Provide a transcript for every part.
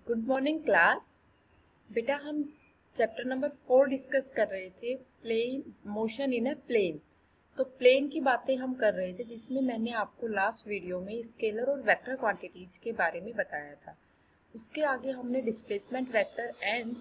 Good morning class. बेटा हम chapter number 4 discuss कर रहे थे, plane motion in a plane. तो प्लेन की बातें हम कर रहे थे, जिसमें मैंने आपको लास्ट वीडियो में स्केलर और वेक्टर क्वांटिटीज के बारे में बताया था। उसके आगे हमने displacement vector and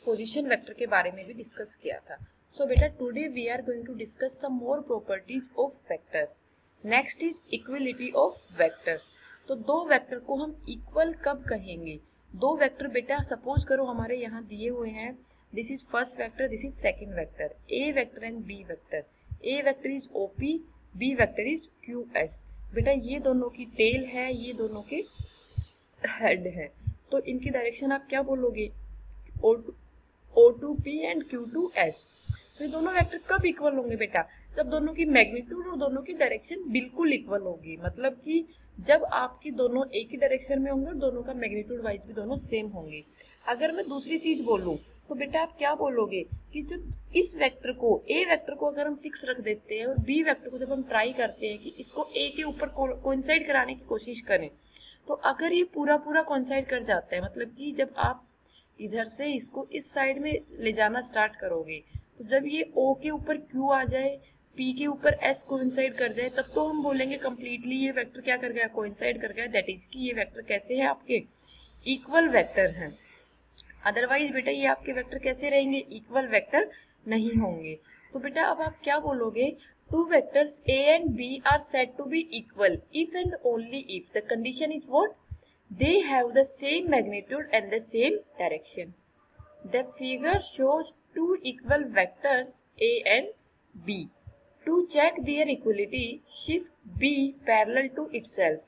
position vector के बारे में भी डिस्कस किया था। सो बेटा today we are going to discuss some more properties of vectors. Next is equality of vectors. तो दो वेक्टर को हम इक्वल कब कहेंगे? दो वेक्टर बेटा सपोज करो हमारे यहाँ दिए हुए हैं, this is first vector, this is second vector, A vector and B vector. A vector is OP, B vector is Q S. बेटा ये दोनों की टेल है, ये दोनों के हेड है, तो इनकी डायरेक्शन आप क्या बोलोगे? O2P and Q2S। तो ये दोनों वेक्टर कब इक्वल होंगे बेटा? जब दोनों की मैग्नीट्यूड और दोनों की डायरेक्शन बिल्कुल इक्वल होगी, मतलब कि जब आपकी दोनों एक ही डायरेक्शन में होंगे और दोनों का मैग्नीट्यूड वाइज भी दोनों सेम होंगे। अगर मैं दूसरी चीज बोलूं तो बेटा आप क्या बोलोगे कि जब इस वेक्टर को, ए वेक्टर को अगर हम फिक्स रख देते हैं और बी वेक्टर को जब हम ट्राई करते हैं कि इसको ए के ऊपर कोइंसाइड कराने की कोशिश करें, तो अगर ये पूरा पूरा कोइंसाइड कर जाता है, मतलब कि जब आप इधर से इसको इस साइड में ले जाना स्टार्ट करोगे, तो जब ये O के ऊपर Q आ जाए, P के ऊपर S कोइंसाइड कर जाए, तब तो हम बोलेंगे कंप्लीटली ये वेक्टर क्या कर गया? कोइंसाइड कर गया। दैट इज कि ये वेक्टर कैसे है? आपके इक्वल वेक्टर हैं। अदरवाइज बेटा ये आपके वेक्टर कैसे रहेंगे? इक्वल वेक्टर नहीं होंगे। तो बेटा अब आप क्या बोलोगे? Two vectors A and B are said to be equal if and only if the condition is what? They have the same magnitude and the same direction. The figure shows two equal vectors A and B. To check their equality, shift B parallel to itself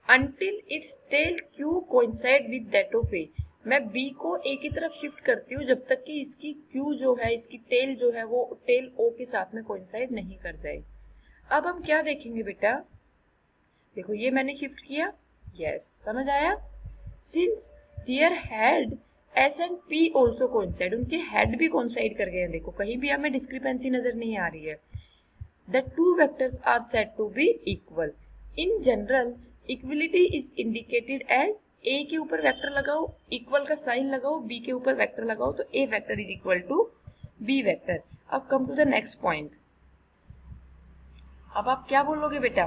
until its tail Q coincide with that of A. मैं B को A की तरफ shift करती हूँ जब तक कि इसकी Q जो है, इसकी टेल जो है वो टेल O के साथ में कोइंसाइड नहीं कर जाए। अब हम क्या देखेंगे बेटा? देखो ये मैंने शिफ्ट किया, यस समझ आया। Since their head S and P also coincide, उनके हेड भी कोइंसाइड कर गए हैं। देखो कहीं भी हमें डिस्क्रिपेंसी नजर नहीं आ रही है। The two vectors are said to be equal. In general, equality is indicated as A के ऊपर वेक्टर लगाओ, इक्वल का साइन लगाओ, B के ऊपर वेक्टर लगाओ, तो A vector is equal to B vector. अब come to the next point. अब आप क्या बोलोगे बेटा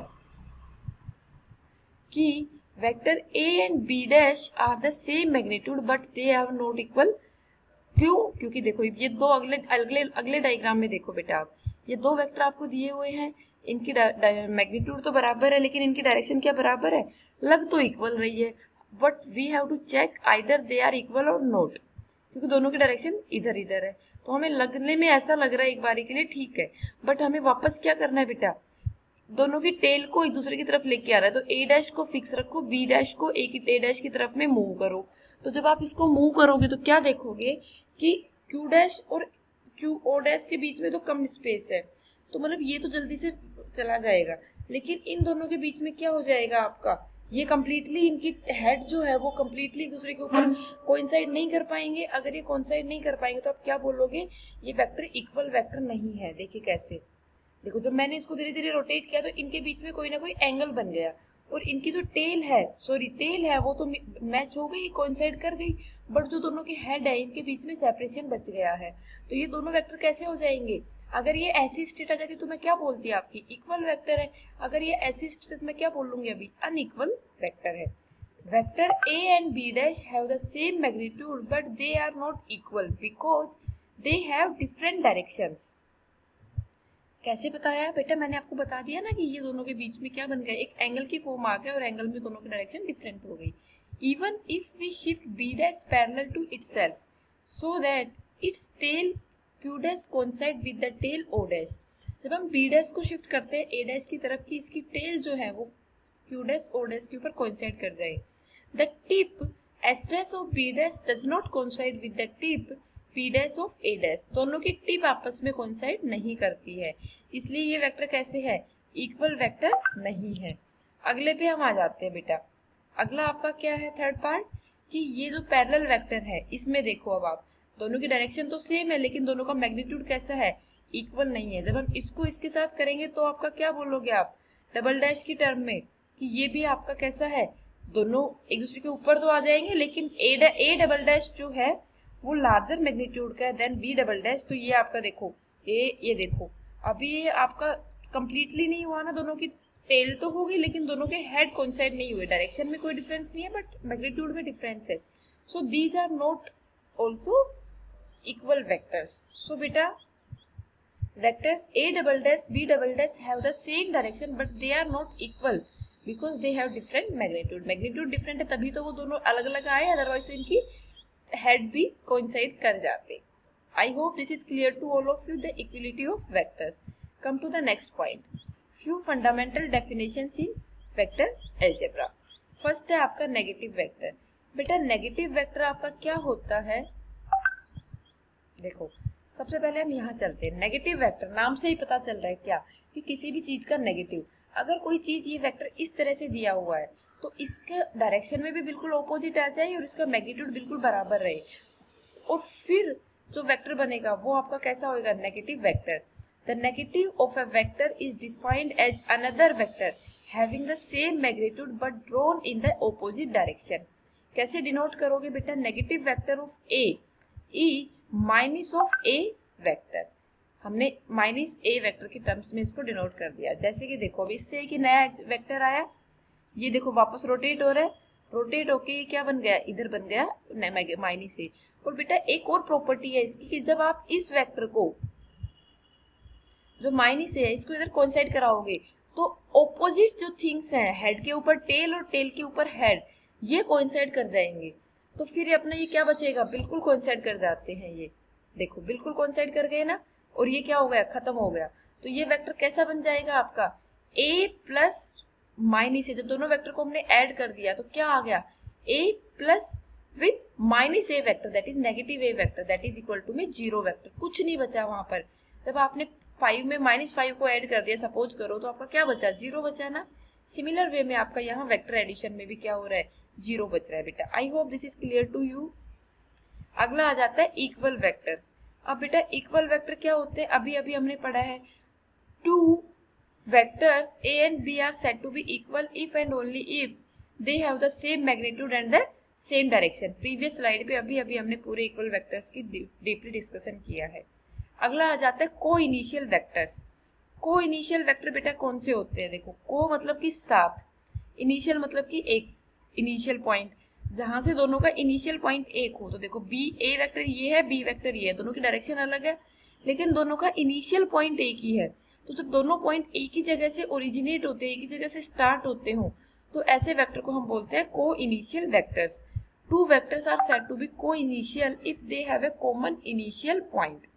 कि vector A and B dash are the same magnitude but they are not equal. क्यों? क्योंकि देखो ये दो अगले डायग्राम में देखो बेटा, आप ये दो वेक्टर आपको दिए हुए हैं, इनकी मैग्नीट्यूड तो बराबर है, लेकिन इनकी डायरेक्शन क्या बराबर है? लग तो इक्वल रही है, but we have to check either they are equal और नॉट, क्योंकि दोनों की डायरेक्शन इधर इधर है। तो हमें लगने में ऐसा लग रहा है एक बारी के लिए ठीक है, बट हमें वापस क्या करना है बेटा? दोनों की टेल को एक दूसरे की तरफ लेके आ रहा है, तो ए डैश को फिक्स रखो, बी डैश को ए डैश की तरफ में मूव करो। तो जब आप इसको मूव करोगे तो क्या देखोगे कि क्यू डैश और क्यू ओ डैश के बीच में तो कम स्पेस है, तो मतलब ये तो जल्दी से चला जाएगा, लेकिन इन दोनों के बीच में क्या हो जाएगा आपका? ये कंप्लीटली, इनकी हेड जो है वो कंप्लीटली एक दूसरे के ऊपर कोइंसाइड नहीं कर पाएंगे। अगर ये कोइंसाइड नहीं कर पाएंगे तो आप क्या बोलोगे? ये वेक्टर इक्वल वेक्टर नहीं है। देखिए कैसे, देखो जब मैंने इसको धीरे धीरे रोटेट किया तो इनके बीच में कोई ना कोई एंगल बन गया, और इनकी जो टेल है वो तो मैच हो गई, कोइंसाइड कर गई, बट जो दोनों के हेड है इनके बीच में सेपरेशन बच गया है। तो ये दोनों वेक्टर कैसे हो जाएंगे? अगर ये ऐसी स्टेट आ जाती तो मैं क्या बोलती? आपकी इक्वल वेक्टर है। अगर ये ऐसी स्टेट मैं क्या बोलूंगी? अभी अनइक्वल वेक्टर है। Vector A and B dash have the same magnitude but they are not equal because they have different directions. कैसे बताया बेटा? मैंने आपको बता दिया ना कि ये दोनों के बीच में क्या बन गया? एक एंगल की फॉर्म आ गया और एंगल में दोनों की डायरेक्शन डिफरेंट हो गई। Even if we shift B dash parallel to itself so that its tail Q dash coincide with the tail O dash. जब हम B डैश को शिफ्ट करते हैं A डैश की तरफ की, इसकी टेल जो है वो Q डैश O डैश के ऊपर कोइंसाइड कर जाए। The tip S dash of B dash does not coincide with the tip P dash of A dash. दोनों की टिप आपस में कोइंसाइड नहीं करती है, इसलिए ये वेक्टर कैसे है? इक्वल वेक्टर नहीं है। अगले पे हम आ जाते हैं बेटा। अगला आपका क्या है? थर्ड पार्ट, कि ये जो पैरेलल वेक्टर है इसमें देखो, अब आप दोनों की डायरेक्शन तो सेम है, लेकिन दोनों का मैग्नीट्यूड कैसा है? इक्वल नहीं है। जब हम इसको इसके साथ करेंगे तो आपका क्या बोलोगे आप? डबल डैश की टर्म में, कि ये भी आपका कैसा है? दोनों एक दूसरे के ऊपर तो आ जाएंगे, लेकिन ए डबल डैश जो है वो लार्जर मैग्नीट्यूड का है देन बी डबल डैश। तो ये आपका देखो ये देखो अभी ये आपका कंप्लीटली नहीं हुआ ना, दोनों की टेल तो होगी लेकिन दोनों के हेड कोइंसाइड नहीं हुए। डायरेक्शन में कोई डिफरेंस नहीं है बट मैग्नीट्यूड में डिफरेंस है। So these are not also equal vectors. So बेटा vectors a double dash b double dash have the same direction but they are not equal because they have different magnitude। magnitude different है तभी तो वो दोनों अलग अलग आए, otherwise तो इनकी हेड भी कोइंसाइड कर जाते। I hope this is clear to all of you the equality of vectors। Come to the next point, few fundamental definitions in vector algebra। First है आपका नेगेटिव वेक्टर। बेटा नेगेटिव वेक्टर आपका क्या होता है, देखो सबसे पहले हम यहाँ चलते हैं। नेगेटिव वेक्टर नाम से ही पता चल रहा है क्या कि किसी भी चीज का नेगेटिव। अगर कोई चीज ये वेक्टर इस तरह से दिया हुआ है तो इसके डायरेक्शन में भी बिल्कुल ऑपोजिट आ जाए और इसका मैग्नीट्यूड बिल्कुल बराबर रहे, और फिर जो वेक्टर बनेगा वो आपका कैसा होगा, negative vector. The negative of a vector is defined as another vector having the same magnitude but drawn in the opposite direction. कैसे डिनोट करोगे बेटा, negative vector of A is minus of A vector. हमने minus A vector की terms में इसको denote कर दिया। जैसे कि देखो अभी इससे एक नया वेक्टर आया, ये देखो वापस रोटेट हो रहा है, रोटेट होके ये क्या बन गया, इधर बन गया माइनस ए। और बेटा एक और प्रॉपर्टी है इसकी कि जब आप इस वेक्टर को जो माइनस ए है इसको इधर कोइंसाइड कराओगे तो ऑपोजिट जो थिंग्स हैं, हेड के ऊपर टेल और टेल के ऊपर हेड, ये कोइंसाइड कर जाएंगे। तो फिर अपना ये क्या बचेगा, बिल्कुल कोइंसाइड कर जाते हैं। ये देखो बिल्कुल कोइंसाइड कर गए ना, और ये क्या हो गया, खत्म हो गया। तो ये वेक्टर कैसा बन जाएगा आपका, a प्लस माइनस ए। जब दोनों वेक्टर को हमने ऐड कर दिया तो क्या आ गया, a plus with minus A vector that is negative A vector that is equal to में 0 वेक्टर। कुछ नहीं बचा वहां पर। जब आपने 5 में -5 को ऐड कर दिया सपोज करो तो आपका क्या बचा, 0 बचा ना। सिमिलर वे में आपका यहाँ वेक्टर एडिशन में भी क्या हो रहा है, 0 बच रहा है बेटा। I hope this is clear to you. अगला आ जाता है इक्वल वेक्टर। अब बेटा इक्वल वेक्टर क्या होते हैं, अभी अभी हमने पढ़ा है, two vectors a and b are said to be equal if and only if they have the same magnitude and the same direction। Previous slide पे अभी अभी हमने पूरे इक्वल वेक्टर्स की डीपली डिस्कशन किया है। अगला आ जाता है को इनिशियल वेक्टर्स। को इनिशियल वेक्टर बेटा कौन से होते हैं, देखो को मतलब कि साथ, इनिशियल मतलब कि एक इनिशियल पॉइंट जहां से दोनों का इनिशियल पॉइंट एक हो। तो देखो बी ए वेक्टर ये है, बी वेक्टर ये है, दोनों की डायरेक्शन अलग है लेकिन दोनों का इनिशियल पॉइंट एक ही है। तो जब दोनों पॉइंट एक ही जगह से ओरिजिनेट होते हैं, एक ही जगह से स्टार्ट होते हो, तो ऐसे वेक्टर को हम बोलते हैं coinitial vectors. Two vectors are said to be coinitial if they have a common initial point.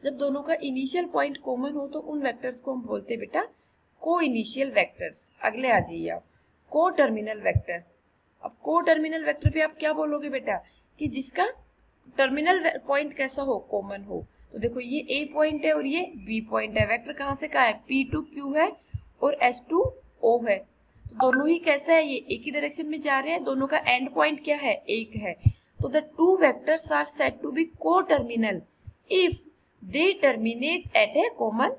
जब दोनों का इनिशियल पॉइंट कॉमन हो तो उन वेक्टर्स को हम बोलते हैं बेटा को इनिशियल वेक्टर्स। अगले आ जाइए आप, को टर्मिनल वेक्टर। अब को टर्मिनल वेक्टर पे आप क्या बोलोगे बेटा, कि जिसका टर्मिनल पॉइंट कैसा हो, कॉमन हो। तो देखो ये ए पॉइंट है और ये बी पॉइंट है। वेक्टर कहाँ से कहाँ है, P to Q है और S to O है। तो दोनों ही कैसा है, ये एक ही डायरेक्शन में जा रहे हैं, दोनों का एंड पॉइंट क्या है, एक है। तो the two vectors are said to be coterminal if they terminate at a common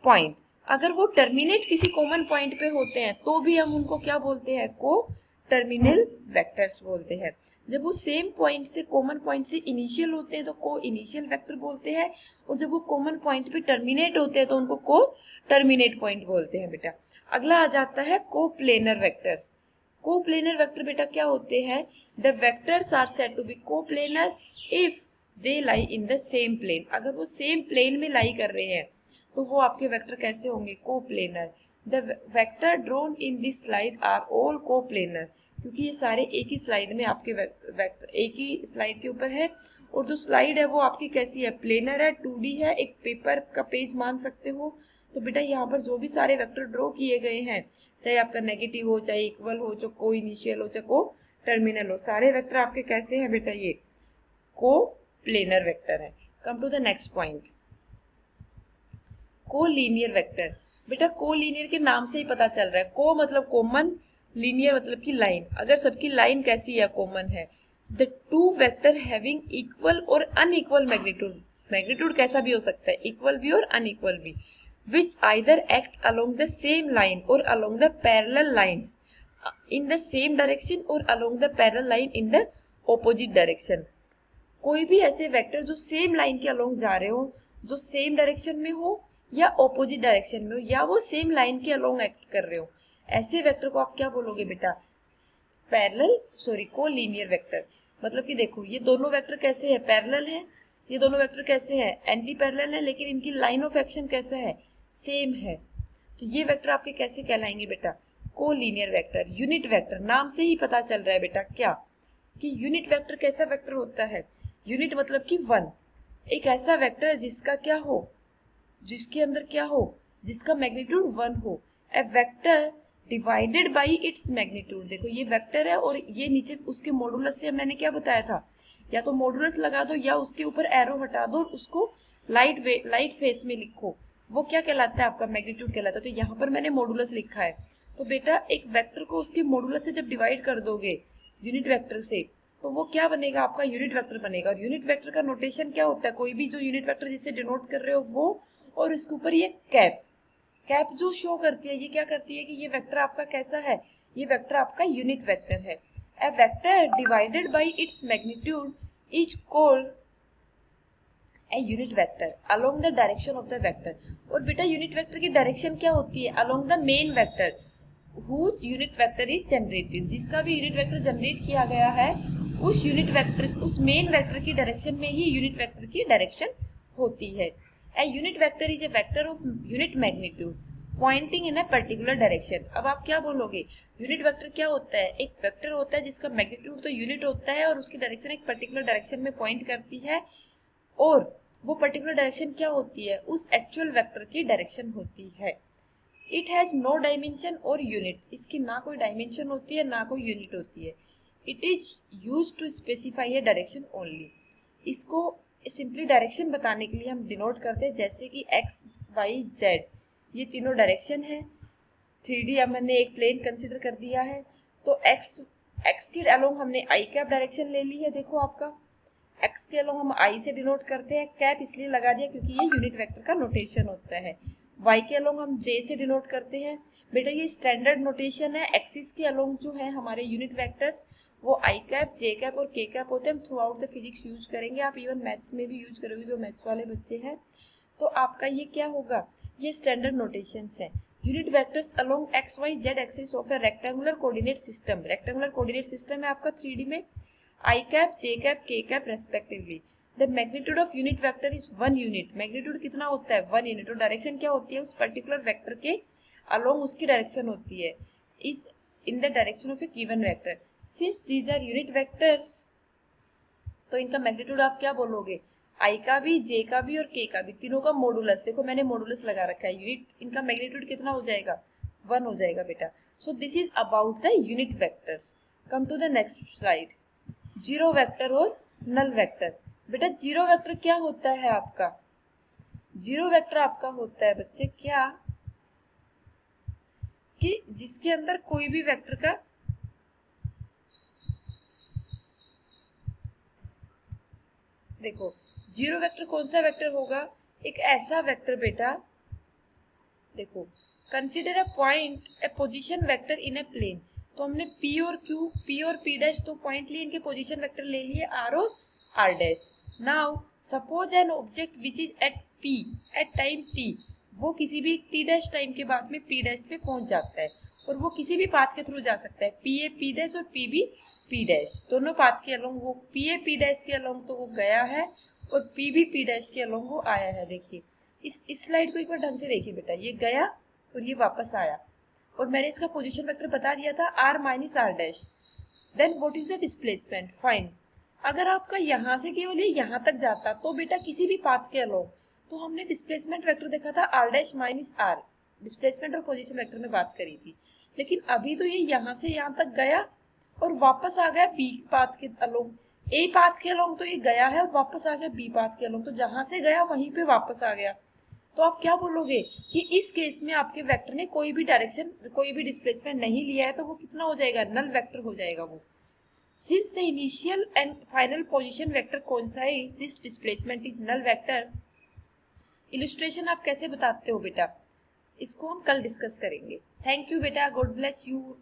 point. अगर वो टर्मिनेट किसी कॉमन पॉइंट पे होते हैं तो भी हम उनको क्या बोलते हैं, को टर्मिनल वेक्टर्स बोलते हैं। जब वो सेम पॉइंट से, कॉमन पॉइंट से इनिशियल होते हैं तो को इनिशियल वेक्टर बोलते हैं, और जब वो कॉमन पॉइंट पे टर्मिनेट होते हैं तो उनको को टर्मिनेट पॉइंट बोलते हैं बेटा। अगला आ जाता है coplanar vector. Coplanar vector बेटा क्या होते हैं, the vectors are said to be coplanar if they lie in the same plane. अगर वो सेम प्लेन में लाई कर रहे हैं तो वो आपके वेक्टर कैसे होंगे, coplanar. The vector drawn in this slide are all coplanar, क्योंकि ये सारे एक ही स्लाइड में आपके वेक्टर एक ही स्लाइड के ऊपर है, और जो स्लाइड है वो आपकी कैसी है, प्लेनर है, 2D है, एक पेपर का पेज मान सकते हो। तो बेटा यहाँ पर जो भी सारे वेक्टर ड्रॉ किए गए हैं, चाहे आपका नेगेटिव हो, चाहे इक्वल हो, चाहे को इनिशियल हो, चाहे को टर्मिनल हो, सारे वेक्टर आपके कैसे हैं बेटा, ये को प्लेनर वेक्टर है। Come to the next point, collinear vector. बेटा को लीनियर के नाम से ही पता चल रहा है, को मतलब कॉमन, लीनियर मतलब की लाइन। अगर सबकी लाइन कैसी है, कॉमन है। The two vector having equal और अनइक्वल मैग्नीट्यूड, मैग्नीट्यूड कैसा भी हो सकता है, इक्वल भी और अनइक्वल भी, which either act along the same line और along the parallel line in the same direction और along the parallel line in the opposite direction. कोई भी ऐसे वेक्टर जो सेम लाइन के अलोंग जा रहे हो, जो सेम डायरेक्शन में हो या ऑपोजिट डायरेक्शन में हो, या वो सेम लाइन के अलोंग एक्ट कर रहे हो, ऐसे वेक्टर को आप क्या बोलोगे बेटा? Collinear vector. मतलब कि देखो ये दोनों वेक्टर कैसे है? पैरेलल है। ये दोनों वेक्टर कैसे है? एंटी पैरेलल है, लेकिन इनकी लाइन ऑफ एक्शन कैसा है? सेम है। तो ये वेक्टर आपके कैसे कहलाएंगे बेटा? Collinear vector. यूनिट वेक्टर, नाम से ही पता चल रहा है बेटा क्या कि यूनिट वेक्टर कैसा वेक्टर होता है? यूनिट मतलब कि वन, एक ऐसा वेक्टर जिसका क्या हो, जिसके अंदर क्या हो, जिसका मैग्नीट्यूड वन हो। A vector divided by its magnitude. देखो ये वेक्टर है और ये नीचे उसके मॉडुलस से मैंने क्या बताया था, या तो मॉडुलस लगा दो या उसके ऊपर एरो हटा दो और उसको लाइट फेस में लिखो, वो क्या कहलाता है? आपका मैग्नीट्यूड कहलाता है। तो यहाँ पर मैंने मॉडुलस लिखा है। तो बेटा एक वेक्टर को उसके मॉडुलस से जब डिवाइड कर दोगे यूनिट वेक्टर से, तो वो क्या बनेगा? आपका यूनिट वेक्टर बनेगा। और यूनिट वेक्टर का नोटेशन क्या होता है? कोई भी जो यूनिट वेक्टर जिसे डिनोट कर रहे हो वो, और इसके ऊपर ये कैप जो शो करती है, ये क्या करती है कि ये वेक्टर आपका कैसा है? ये वेक्टर आपका यूनिट वेक्टर है। A vector divided by its magnitude is called a unit vector along the direction of the vector. और बेटा यूनिट वेक्टर की डायरेक्शन क्या होती है? Along the main vector whose unit vector is generated. जिसका भी unit vector generate किया गया है उस यूनिट वेक्टर, उस मेन वेक्टर की डायरेक्शन में ही यूनिट वेक्टर की डायरेक्शन होती है। A unit vector is a vector of unit magnitude pointing in a particular direction। अब आप क्या बोलोगे? यूनिट वेक्टर क्या होता है? एक वेक्टर होता है जिसका मैग्नीट्यूड तो यूनिट होता है और उसकी डायरेक्शन एक पर्टिकुलर डायरेक्शन में पॉइंट करती है, और वो पर्टिकुलर डायरेक्शन क्या होती है? उस एक्चुअल वेक्टर की डायरेक्शन होती है। इट हैज नो डायमेंशन और यूनिट। इसकी ना कोई डायमेंशन होती है ना कोई यूनिट होती है। It is use to specify a direction only. इसको सिंपली डायरेक्शन बताने के लिए हम डिनोट करते हैं, जैसे कि एक्स वाई जेड, ये तीनों डायरेक्शन है। 3D अब मैंने एक प्लेन कंसिडर कर दिया है, तो एक्स के अलोंग हमने आई कैप डायरेक्शन ले ली है। देखो आपका एक्स के अलोंग हम आई से डिनोट करते हैं, कैप इसलिए लगा दिया क्योंकि ये यूनिट वेक्टर का नोटेशन होता है। वाई के अलोंग हम जे से डिनोट करते हैं। बेटा ये स्टैंडर्ड नोटेशन है। एक्सिस के अलोंग जो है हमारे यूनिट वेक्टर्स वो आई कैप, जे कैप और के कैप होते हैं। हम through out the physics use करेंगे, आप इवन मैथ्स में भी यूज करोगे जो मैथ्स वाले बच्चे हैं। तो आपका ये क्या होगा? ये स्टैंडर्ड नोटेशंस है। Unit vectors along X Y Z axis of a rectangular coordinate system. Rectangular coordinate system है आपका 3D में, I cap, J cap, K cap respectively. The magnitude of unit vector is 1 unit. Magnitude कितना होता है? 1 unit. और direction क्या होती है? उस पर्टिकुलर वेक्टर के अलोंग उसकी डायरेक्शन होती है, is in the direction of a given vector. Since these are unit vectors, तो इनका मैग्नीट्यूड आप क्या बोलोगे? आई का भी, जे का भी और के का भी, तीनों का मॉडुलस। देखो मैंने मॉडुलस लगा रखा है। यूनिट, इनका मैग्नीट्यूड कितना हो जाएगा? 1 हो जाएगा बेटा। So this is about the unit vectors. Come to the next slide, zero vector और नल वेक्टर। बेटा जीरो वेक्टर क्या होता है आपका? जीरो वेक्टर आपका होता है बच्चे क्या कि जिसके अंदर कोई भी वेक्टर का, देखो जीरो वेक्टर कौन सा वेक्टर होगा? एक ऐसा वेक्टर बेटा, देखो consider a point, a position vector in a plane. तो हमने P और Q, P और P डैश तो पॉइंट लिए, इनके पोजीशन वेक्टर ले लिए R और R dash. Now suppose an object which is at P at time T, वो किसी भी T डैश टाइम के बाद में P डैश पे पहुंच जाता है, और वो किसी भी पाथ के थ्रू जा सकता है। P A P डैश और P B P डैश, दोनों पाथ के अलोंग वो P A P डैश के अलोंग तो वो गया है, और P B P डैश के अलोंग वो आया है। देखिए इस स्लाइड को एक बार ढंग से देखिए बेटा, ये गया और ये वापस आया, और मैंने इसका पोजीशन वेक्टर बता दिया था R minus R dash. Then what is the displacement? Fine. अगर आपका यहाँ से केवल ये यहाँ तक जाता तो बेटा किसी भी पाथ के अलोंग, तो हमने डिस्प्लेसमेंट वेक्टर देखा था R dash minus R, displacement और पोजीशन वेक्टर में बात करी थी। लेकिन अभी तो ये यहाँ से यहाँ तक गया और वापस आ गया B पाथ के अलोंग। A पाथ के अलोंग तो ये गया है और वापस आ गया B पाथ के अलोंग, तो जहां से गया वहीं पे वापस आ गया। तो आप क्या बोलोगे कि इस केस में आपके वेक्टर ने कोई भी डायरेक्शन, कोई भी डिस्प्लेसमेंट नहीं लिया है, तो वो कितना हो जाएगा? नल वेक्टर हो जाएगा वो। Since the initial and final position vector coincide, this displacement is null vector. Illustration आप कैसे बताते हो बेटा? इसको हम कल डिस्कस करेंगे। थैंक यू बेटा, गॉड ब्लेस यू।